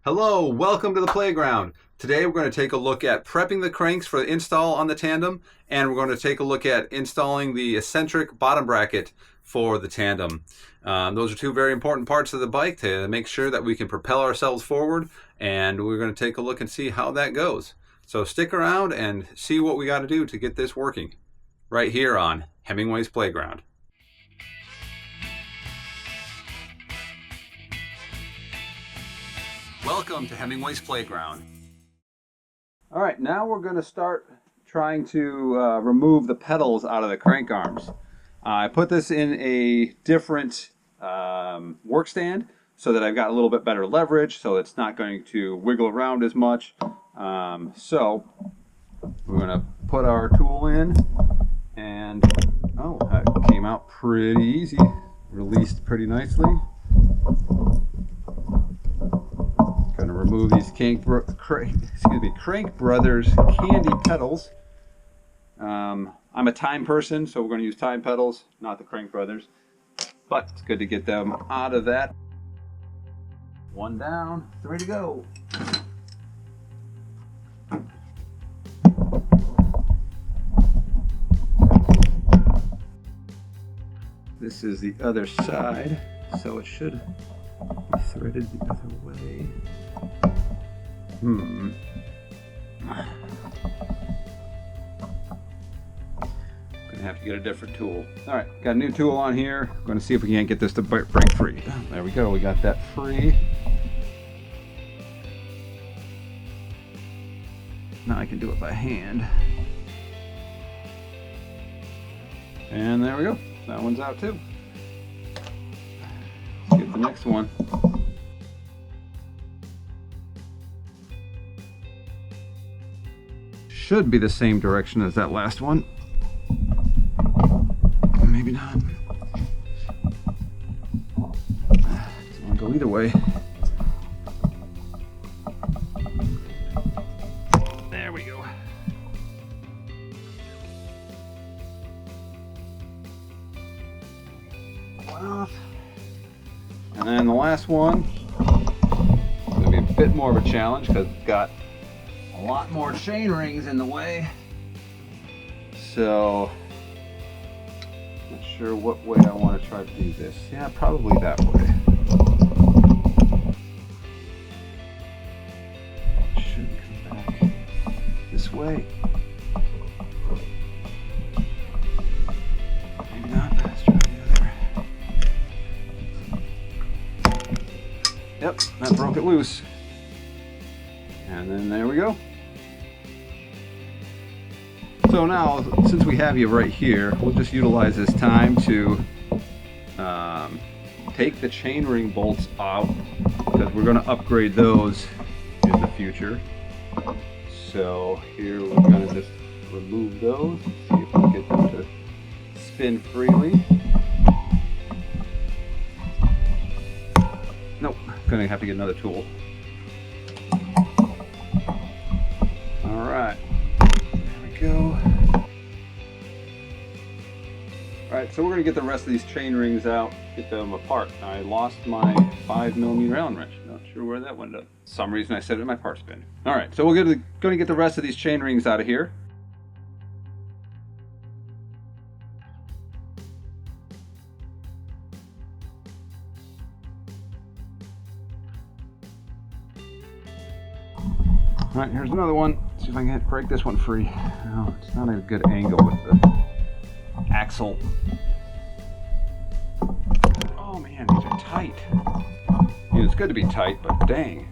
Hello, welcome to the playground. Today we're going to take a look at prepping the cranks for the install on the Tandem, and we're going to take a look at installing the Eccentric bottom bracket for the Tandem. Those are two very important parts of the bike to make sure that we can propel ourselves forward, and we're going to take a look and see how that goes. So stick around and see what we got to do to get this working right here on Hemingway's Playground. Welcome to Hemingway's Playground. All right, now we're going to start trying to remove the pedals out of the crank arms. I put this in a different work stand so that I've got a little bit better leverage, so it's not going to wiggle around as much. So we're going to put our tool in, and oh, that came out pretty easy. Released pretty nicely. Going to remove these Crank Brothers candy pedals. I'm a time person, so we're going to use time pedals, not the Crank Brothers. But it's good to get them out of that. One down, three to go. This is the other side, so it should be threaded the other way. Gonna have to get a different tool. All right, got a new tool on here. Going to see if we can't get this to break free. There we go, we got that free. Now I can do it by hand. And there we go, that one's out too. Let's get the next one. Should be the same direction as that last one. Maybe not. It's gonna go either way. There we go. One off. And then the last one is gonna be a bit more of a challenge because it's got a lot more chain rings in the way, so not sure what way I want to try to do this. Yeah, probably that way. Should come back this way. Maybe not. Let's try the other. Yep, that broke it loose. And then there we go. So now, since we have you right here, we'll just utilize this time to take the chainring bolts out, because we're going to upgrade those in the future. So here we're going to just remove those, see if we can get them to spin freely. Nope, going to have to get another tool. Alright, there we go. Alright, so we're going to get the rest of these chain rings out, get them apart. I lost my 5mm Allen wrench. Not sure where that went up. For some reason I set it in my parts bin. Alright, so we're going to get the rest of these chain rings out of here. Alright, here's another one. See if I can break this one free. No, it's not a good angle with the axle. Oh man, these are tight. I mean, it's good to be tight, but dang.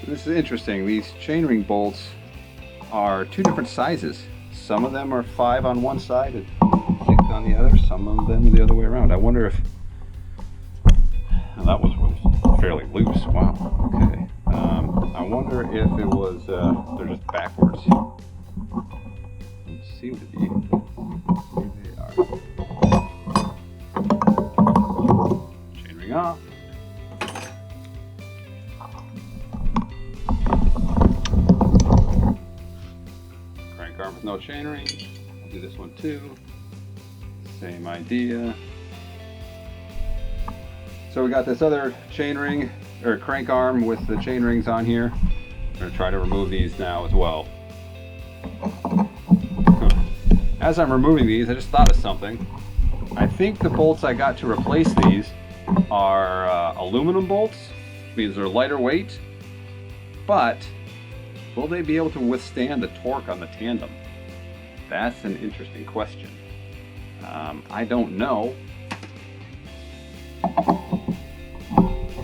This is interesting. These chainring bolts are two different sizes. Some of them are 5 on one side and 6 on the other, some of them the other way around. I wonder if... that was fairly loose. Wow, okay. I wonder if it was... they're just backwards. They seem to be. Here they are. Chainring off. Crank arm with no chainring. I'll do this one too. Same idea. So we got this other chain ring or crank arm with the chain rings on here. I'm going to try to remove these now as well. As I'm removing these, I just thought of something. I think the bolts I got to replace these are aluminum bolts. These are lighter weight, but will they be able to withstand the torque on the tandem? That's an interesting question. I don't know.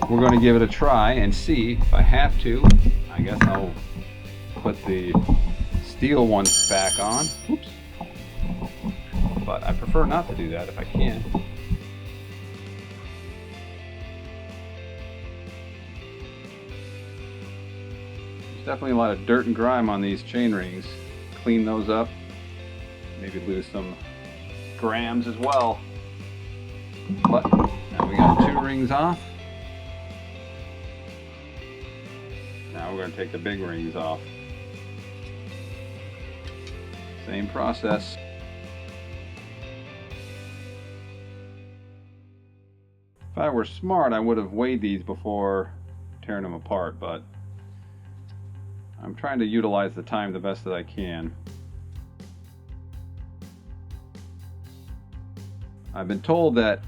We're going to give it a try and see. If I have to, I guess I'll put the steel ones back on. Oops. But I prefer not to do that if I can. There's definitely a lot of dirt and grime on these chain rings. Clean those up. Maybe lose some grams as well. But now we got 2 rings off. Now we're going to take the big rings off. Same process. If I were smart, I would have weighed these before tearing them apart, but I'm trying to utilize the time the best that I can. I've been told that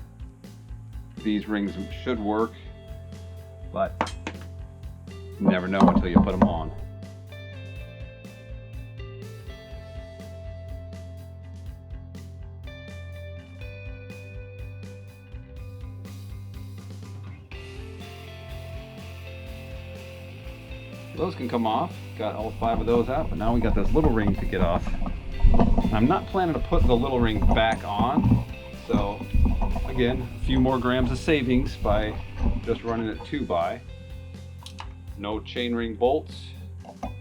these rings should work, but you never know until you put them on. Those can come off. Got all 5 of those out, but now we got this little ring to get off. I'm not planning to put the little ring back on, so again, a few more grams of savings by just running it 2x. No chain ring bolts,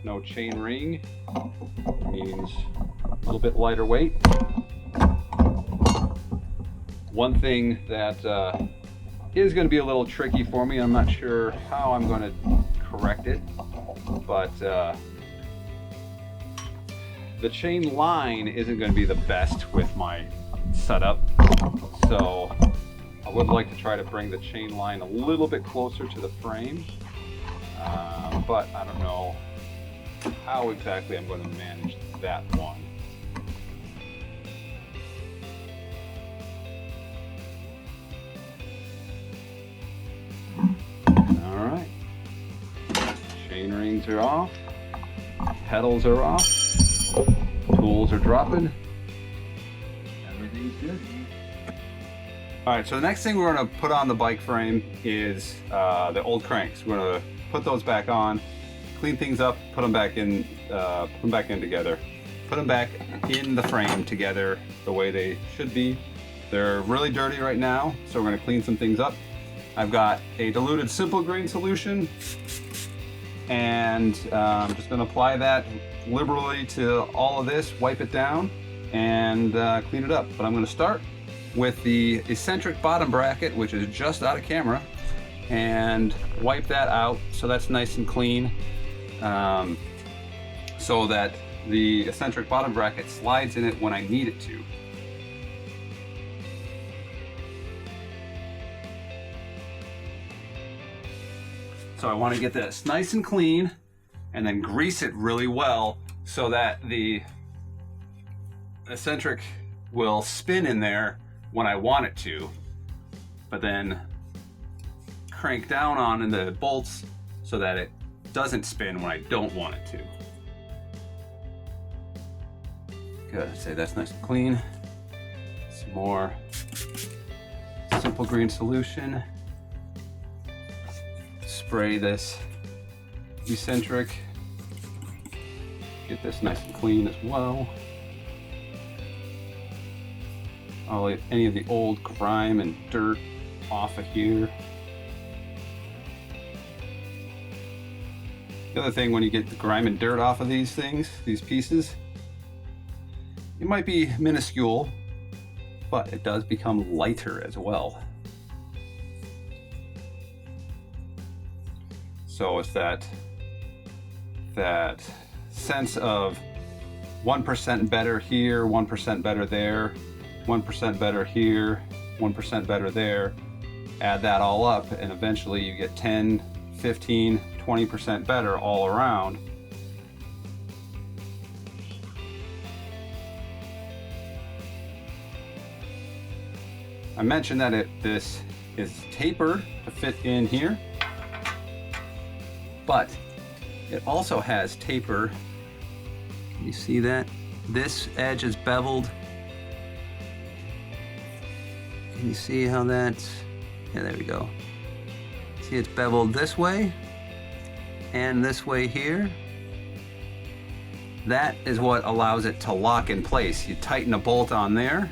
no chain ring, means a little bit lighter weight. One thing that is going to be a little tricky for me, I'm not sure how I'm going to correct it, but the chain line isn't going to be the best with my setup, so I would like to try to bring the chain line a little bit closer to the frame, but I don't know how exactly I'm going to manage that one. All right, chain rings are off, pedals are off, tools are dropping, everything's good. All right, so the next thing we're going to put on the bike frame is the old cranks. We're going to put those back on, clean things up, put them back in together, put them back in the frame together the way they should be. They're really dirty right now, so we're going to clean some things up. I've got a diluted simple grain solution, and I'm just going to apply that liberally to all of this, wipe it down, and clean it up. But I'm going to start with the Eccentric bottom bracket, which is just out of camera, and wipe that out so that's nice and clean, so that the Eccentric bottom bracket slides in it when I need it to. So I want to get this nice and clean and then grease it really well so that the Eccentric will spin in there when I want it to, but then crank down on the bolts so that it doesn't spin when I don't want it to. Good, I'd say that's nice and clean. Some more simple green solution. Spray this Eccentric. Get this nice and clean as well. I'll leave any of the old grime and dirt off of here. The other thing, when you get the grime and dirt off of these things, these pieces, it might be minuscule, but it does become lighter as well. So it's that sense of 1% better here, 1% better there, 1% better here, 1% better there. Add that all up and eventually you get 10, 15, 20% better all around. I mentioned that this is tapered to fit in here, but it also has taper. Can you see that? This edge is beveled. Can you see how that's, yeah, there we go. See, it's beveled this way and this way here. That is what allows it to lock in place. You tighten a bolt on there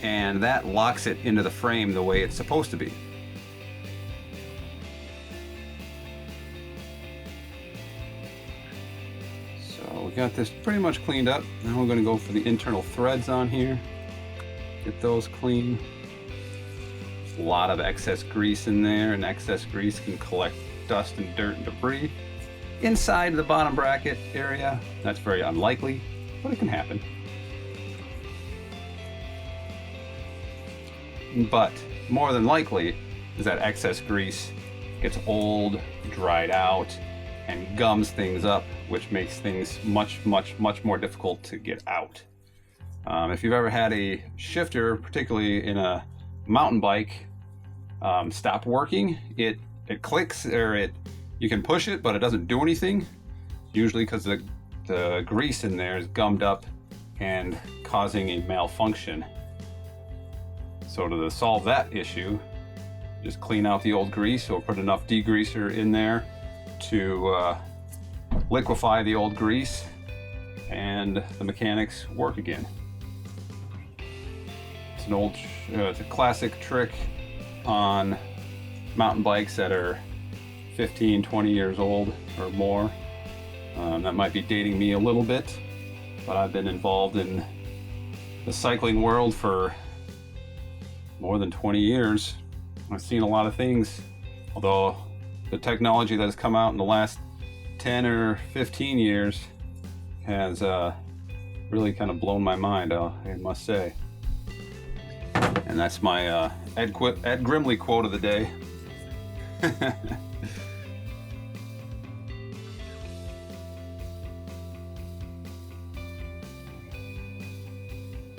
and that locks it into the frame the way it's supposed to be. So we got this pretty much cleaned up. Now we're going to go for the internal threads on here. Get those clean. There's a lot of excess grease in there, and excess grease can collect dust and dirt and debris inside the bottom bracket area. That's very unlikely, but it can happen. But more than likely is that excess grease gets old, dried out, and gums things up, which makes things much more difficult to get out. If you've ever had a shifter, particularly in a mountain bike, stop working, it clicks, or you can push it, but it doesn't do anything. Usually because the grease in there is gummed up and causing a malfunction. So to solve that issue, just clean out the old grease or put enough degreaser in there to liquefy the old grease, and the mechanics work again. It's a classic trick on mountain bikes that are 15, 20 years old or more. That might be dating me a little bit, but I've been involved in the cycling world for more than 20 years. I've seen a lot of things, although the technology that has come out in the last 10 or 15 years has really kind of blown my mind, I must say. And that's my Ed Grimley quote of the day.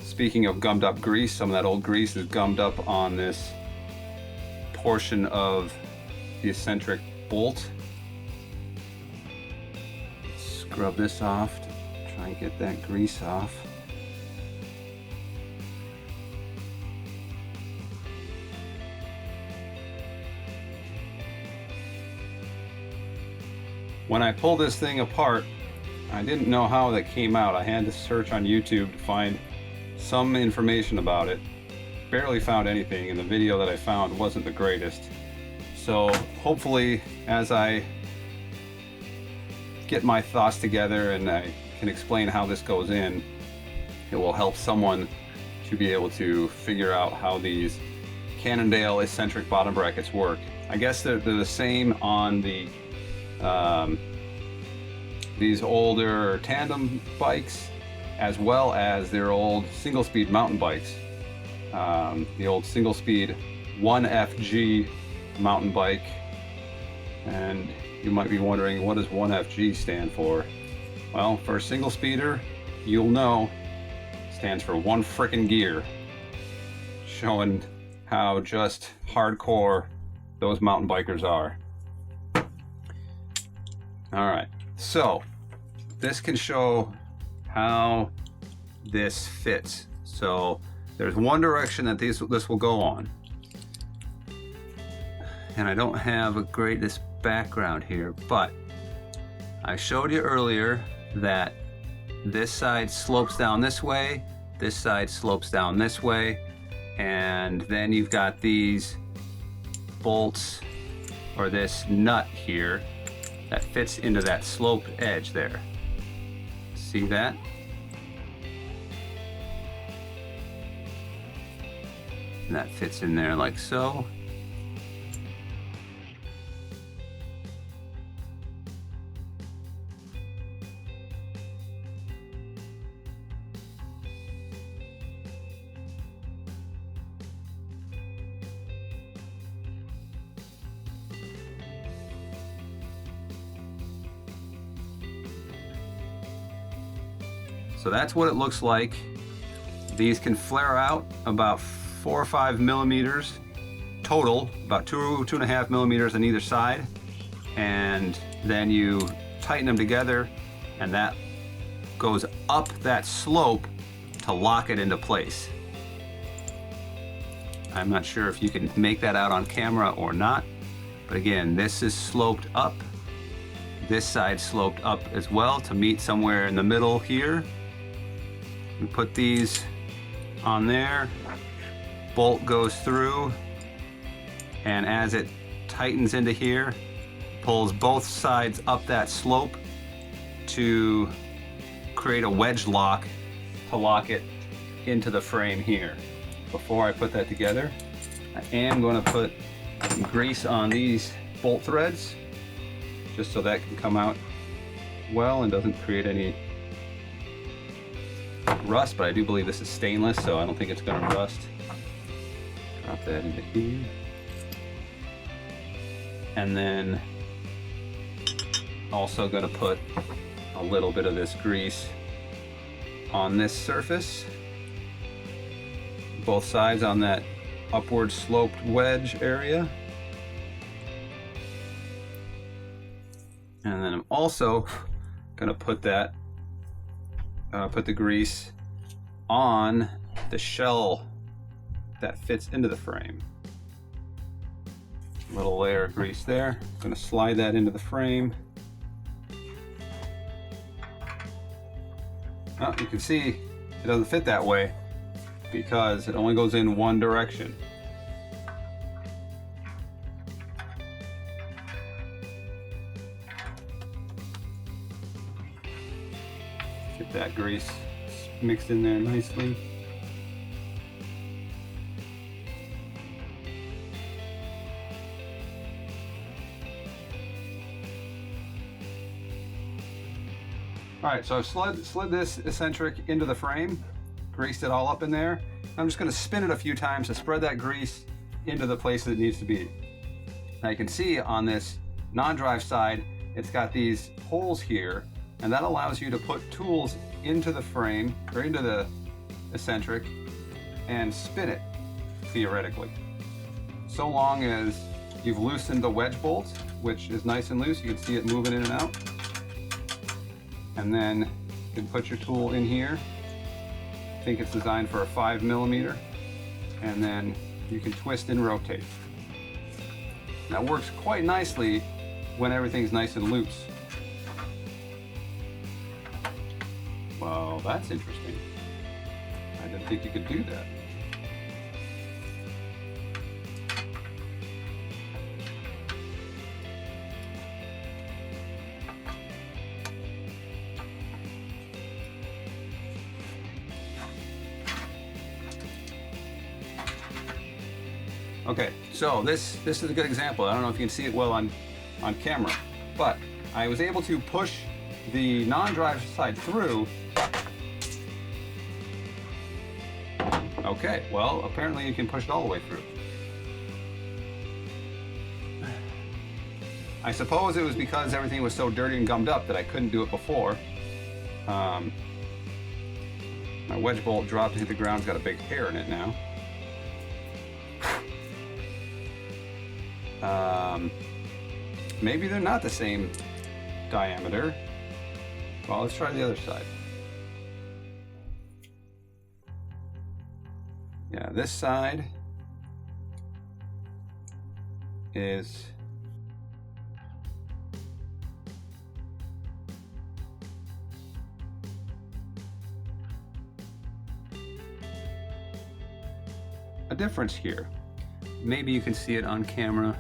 Speaking of gummed up grease, some of that old grease is gummed up on this portion of the eccentric bolt. Scrub this off to try and get that grease off. When I pulled this thing apart, I didn't know how that came out. I had to search on YouTube to find some information about it. Barely found anything, and the video that I found wasn't the greatest. So hopefully, as I get my thoughts together and I can explain how this goes in, it will help someone to be able to figure out how these Cannondale eccentric bottom brackets work. I guess they're the same on the these older tandem bikes, as well as their old single-speed mountain bikes. The old single-speed 1FG mountain bike. And you might be wondering, what does 1FG stand for? Well, for a single-speeder, you'll know, it stands for one frickin' gear. Showing how just hardcore those mountain bikers are. Alright, so this can show how this fits. So there's one direction that this will go on, and I don't have a greatest background here, but I showed you earlier that this side slopes down this way, this side slopes down this way, and then you've got these bolts, or this nut here, that fits into that sloped edge there. See that? And that fits in there like so. So that's what it looks like. These can flare out about 4 or 5 millimeters total, about 2.5 millimeters on either side. And then you tighten them together, and that goes up that slope to lock it into place. I'm not sure if you can make that out on camera or not, but again, this is sloped up. This side sloped up as well to meet somewhere in the middle here. We put these on there, bolt goes through, and as it tightens into here, pulls both sides up that slope to create a wedge lock to lock it into the frame here. Before I put that together, I am going to put some grease on these bolt threads just so that can come out well and doesn't create any rust, but I do believe this is stainless, so I don't think it's going to rust. Drop that into here. And then also going to put a little bit of this grease on this surface, both sides on that upward sloped wedge area. And then I'm also going to put that put the grease on the shell that fits into the frame. A little layer of grease there. I'm going to slide that into the frame. Oh, you can see it doesn't fit that way because it only goes in one direction. Get that grease mixed in there nicely. All right, so I've slid this eccentric into the frame, greased it all up in there. I'm just going to spin it a few times to spread that grease into the place that it needs to be. Now you can see on this non-drive side, it's got these holes here, and that allows you to put tools into the frame or into the eccentric and spin it theoretically. So long as you've loosened the wedge bolt, which is nice and loose, you can see it moving in and out. And then you can put your tool in here. I think it's designed for a 5 millimeter, and then you can twist and rotate. That works quite nicely when everything's nice and loose. Well, that's interesting. I didn't think you could do that. Okay, so this is a good example. I don't know if you can see it well on camera, but I was able to push the non-drive side through. Okay, well, apparently you can push it all the way through. I suppose it was because everything was so dirty and gummed up that I couldn't do it before. My wedge bolt dropped and hit the ground. It's got a big hair in it now. Maybe they're not the same diameter. Well, let's try the other side. Yeah, this side is a difference here. Maybe you can see it on camera.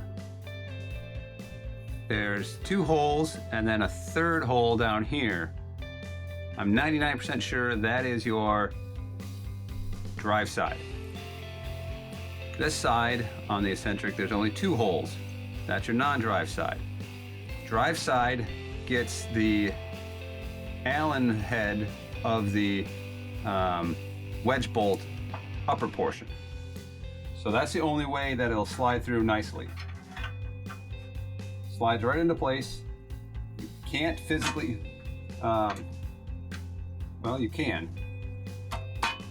There's 2 holes and then a 3rd hole down here. I'm 99% sure that is your drive side. This side on the eccentric, there's only 2 holes. That's your non-drive side. Drive side gets the Allen head of the wedge bolt upper portion. So that's the only way that it'll slide through nicely. Slides right into place. You can't physically well, you can.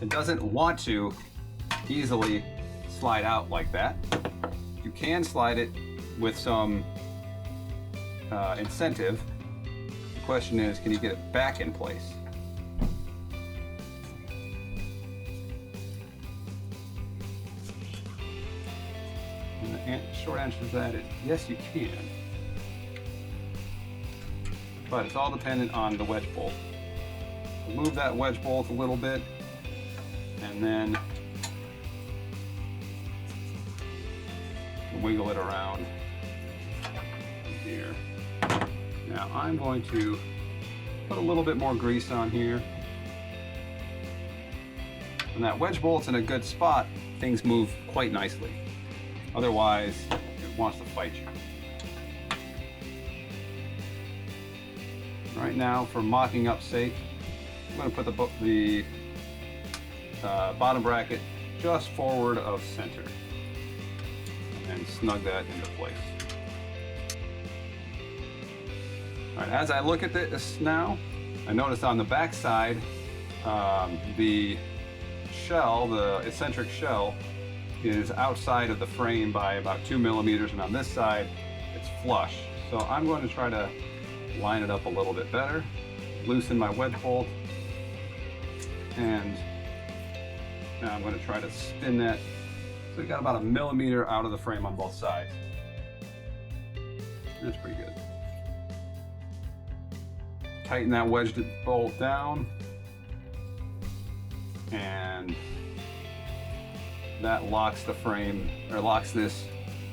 It doesn't want to easily slide out like that. You can slide it with some incentive. The question is, can you get it back in place? And the short answer to that is yes, you can. But it's all dependent on the wedge bolt. Move that wedge bolt a little bit, and then wiggle it around here. Now I'm going to put a little bit more grease on here. When that wedge bolt's in a good spot, things move quite nicely. Otherwise, it wants to fight you. Right now, for mocking up sake, I'm going to put the bottom bracket just forward of center and snug that into place. All right, as I look at this now, I notice on the back side, the shell, the eccentric shell, is outside of the frame by about 2 millimeters, and on this side, it's flush. So I'm going to try to line it up a little bit better, loosen my wedge bolt, and now I'm going to try to spin that so we got about 1 millimeter out of the frame on both sides. That's pretty good. Tighten that wedge bolt down, and that locks the frame, or locks this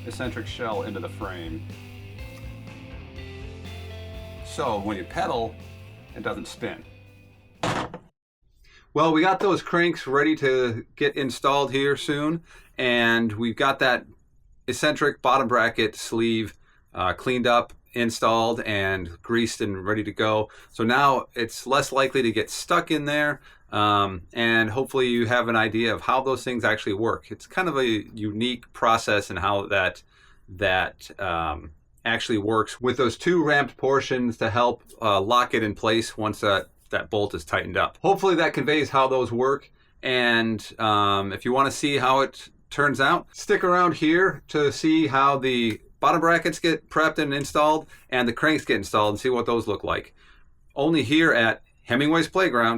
eccentric shell into the frame. So when you pedal, it doesn't spin. Well, we got those cranks ready to get installed here soon, and we've got that eccentric bottom bracket sleeve cleaned up, installed, and greased and ready to go. So now it's less likely to get stuck in there, and hopefully you have an idea of how those things actually work. It's kind of a unique process in how that actually works, with those two ramped portions to help lock it in place once that bolt is tightened up. Hopefully that conveys how those work, and if you want to see how it turns out, stick around here to see how the bottom brackets get prepped and installed and the cranks get installed and see what those look like. Only here at Hemingway's Playground.